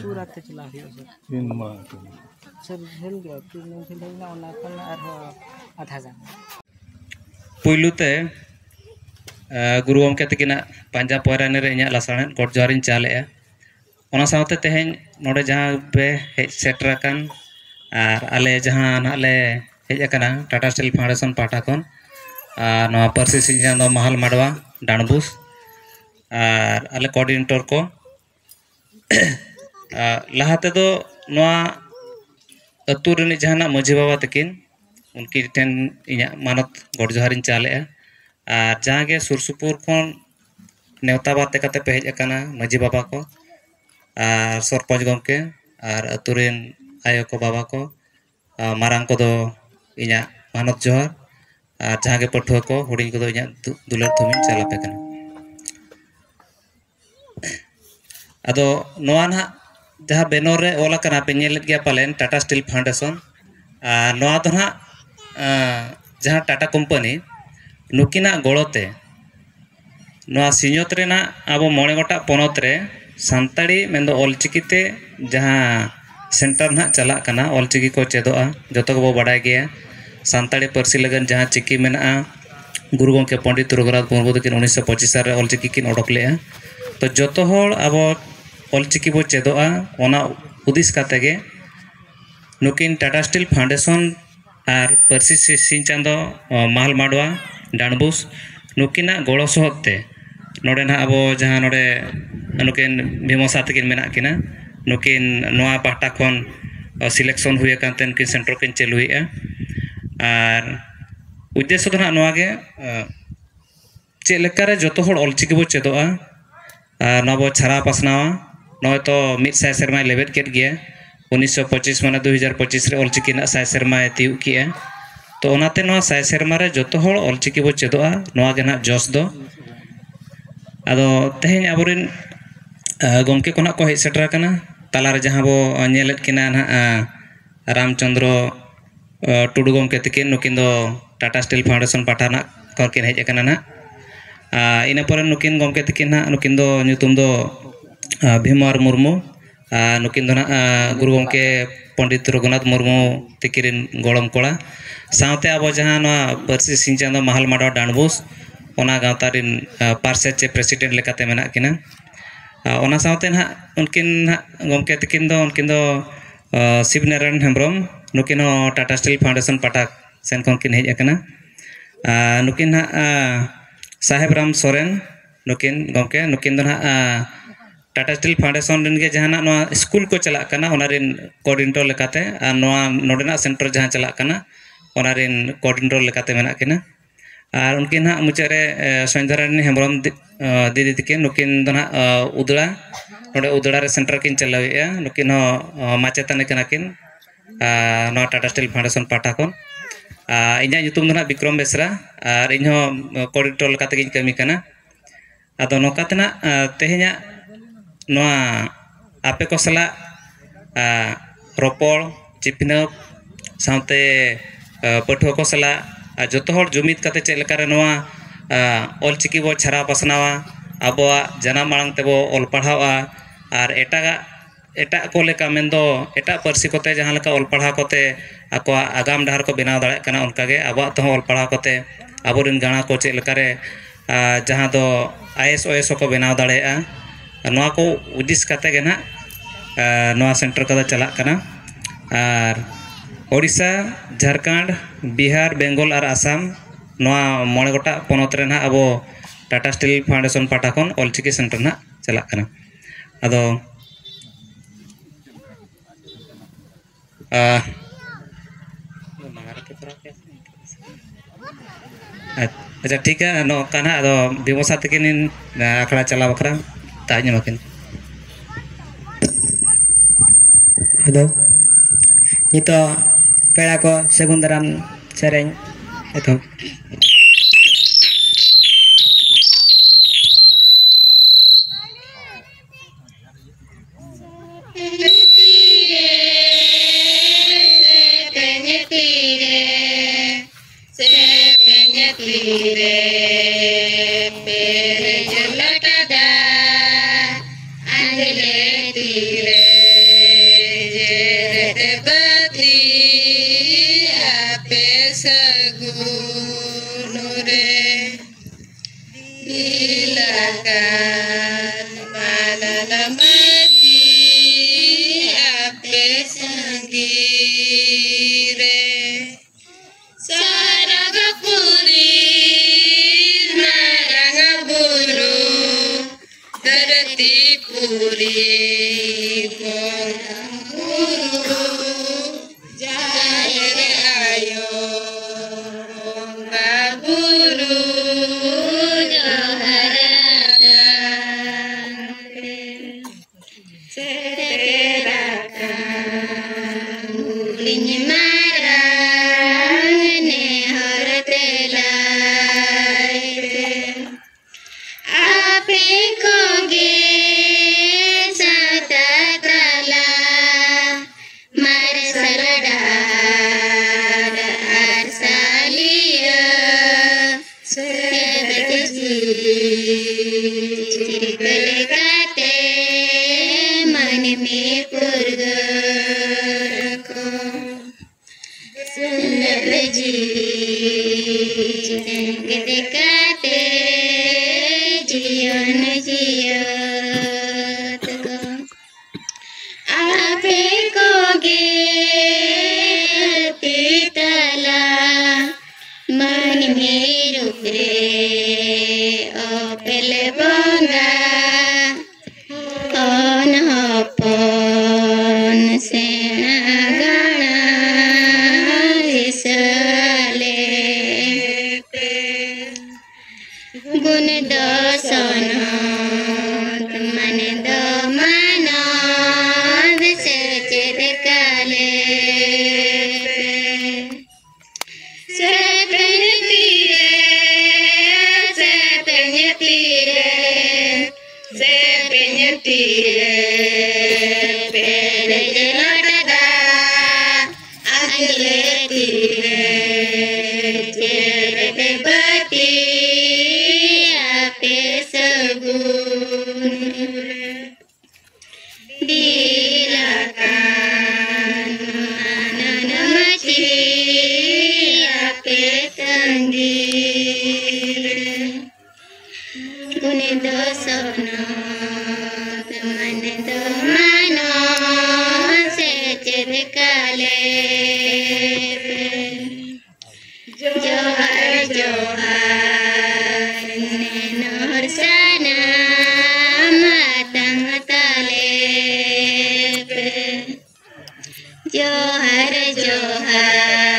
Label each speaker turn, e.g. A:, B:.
A: चूरा ते चला सर झेल गया कि नहीं झेल ना ओना कन आर आधा जान
B: पुलुते गुरु गमके तकिना पांजा पयराने रे इᱧᱟᱜ लासाणेन गॉड जॉरिन चालेआ ओना सावते तेहेñ नोडे जहां पे हेज सेटर अकन आर आले जहां नाले हेज अकना टाटा स्टील फाउंडेशन पाटा कोन नवा परसी सिंजान दो महल माडवा डाणबुस आर आले कोऑर्डिनेटर को लहाते दो नवा अतु रे जहाना मझी बाबा तकिन उनकी ठेन इᱧᱟᱜ मानत गॉड जॉरिन चालेआ आर जहां गे सुरसुपुर कोन नेवता बाते कते पे हेज अकना मझी बाबा को आर सरपंच गमके आर अतुरेन आयो को बाबा को मारांग को दो इᱧᱟᱜ मानत जोहार आर जहां गे पठुआ को हुडिंग को दो इᱧᱟᱜ दुलर थुमिन चलापे कना अदो नोआ ना जहां बेनर रे ओला कना पे नेल गया पालेन टाटा स्टील फाउंडेशन नोआ तो ना जहां टाटा कंपनी नुकिना गोड़ोते नोआ सिñोत रेना आबो मोणे गोटा पोनोत रे सानताड़ी मेंदो ऑलचिकीते जहां सेंटर ना चला कना ऑलचिकी को चेदोआ जतो को बाडाय गया सानताड़ी परसी लगन जहां चिकी मेना गुरु गमके पंडित रघुनाथ मुर्मू तकिन 1925 रे ऑलचिकी किन ओडक लेआ तो जतो होड़ आबो ऑलचिकी बो चेदोआ ओना उदिस काते गे नुकिन टाटा स्टील फाउंडेशन आर परसी सिंचांदो महल माडवा डाणबुस नुकिना गोड़ो सोहते नोडे ना आबो जहां नोडे नुकिन भीमसा तकिन मेना किना नुकिन नोआ पाटा खन सिलेक्शन हुए कांतेन कि सेंटर किन चलुएआ आर उद्देश्य तो ना नोआ गे चे लेकारे जतो होड़ ऑलचिकी बो चेदोआ नबो छारा पासनावा नय तो मिद साय सेरमा लेबेट केट गया 1925 माने 2025 रे ऑलचिकी ना साय सेरमा तिउ किया तो ओनाते नोआ साय सेरमा रे जतो होड़ ऑलचिकी बो चेदोआ नोआ गे ना जोस दो आदो तेहेñ आबोरिन गमके कोना को हेज सेटर कना तालार जहां बो नेलेत किना ना रामचंद्र टुडू गमके तकिन नुकिन दो टाटा स्टील फाउंडेशन पाठाना कोन किन हेज कना ना इना पर नुकिन गमके तकिन ना नुकिन दो nyutum दो भीमवार मुर्मू नुकिन दो ना गुरु गमके पंडित रघुनाथ मुर्मू तकिरिन गोड़म कोड़ा सावते आबो जहां ना परसी सिंचांद महल माडवा डाणबुस ओना गावतारिन पार्षद चे प्रेसिडेंट लेकाते मेना किना ओना सावते ना उनकिन गमके तकिन दो शिवनारायण हेम्ब्रम नुकिन टाटा स्टील फाउंडेशन पाटा सेन कोन किन हेज अकना नुकिन साहेब राम सोरेन नुकिन गमके नुकिन दो ना टाटा स्टील फाउंडेशन रिन गे जहाना नोआ स्कूल को चला कना ओना रिन कोऑर्डिनेटर लेकाते आ नोआ नोडेना सेंटर जहां चला कना ओना रिन कोऑर्डिनेटर लेकाते मेना किना आर उनकिन ना मुचारे संधारानी हेम्ब्रम दीदी तकिन नुकिन दो ना उदड़ा नोडे उदड़ा रे सेंटर किन चलावेआ नुकिन माचेताने कना किन नो टाटा स्टील फाउंडेशन पाटा कोन इᱧᱟᱜ nyutum दो ना विक्रम बेसरा आर इញहो कोऑर्डिनेटर लेकाते गिन कमी कना आदो नोकातना तेहेña नोआ आपे को सला रोपड़ चिपना सावते पठुआ को सला जतो होड़ जुमिद काते चे लेकारे नोआ ऑलचिकी बो छारा पासनावा आबोआ जाना मांग तेबो ऑल पढ़ावा आर एटा को लेका मेंदो एटा परसी कोते जहां लेका ऑल पढ़ा कोते आकोआ आगाम डाहर को बनाव दाड़े कना उनकागे आबोआ तो ऑल पढ़ा कोते आबोरिन गाणा को चे लेकारे जहां दो आईएएस ओएस को बनाव दाड़ेआ नोआ को उद्देश्य काते गे ना नोआ सेंटर का चला कना आर ओडिशा झारखंड बिहार बेंगल और आसाम नोआ मोणे गोटा पोनोत रे ना आबो टाटा स्टील फाउंडेशन पाटा कोन ऑलचिकी सेंटर ना चला कना आदो अच्छा ठीक है नो काना आदो बिमोसा तकिन आखड़ा चला बखरा ताज मकिन
A: हेलो नितो पेड़ा को सेगुंदराम सेरेñ एतो
C: Tire, pere, जोहर जोहर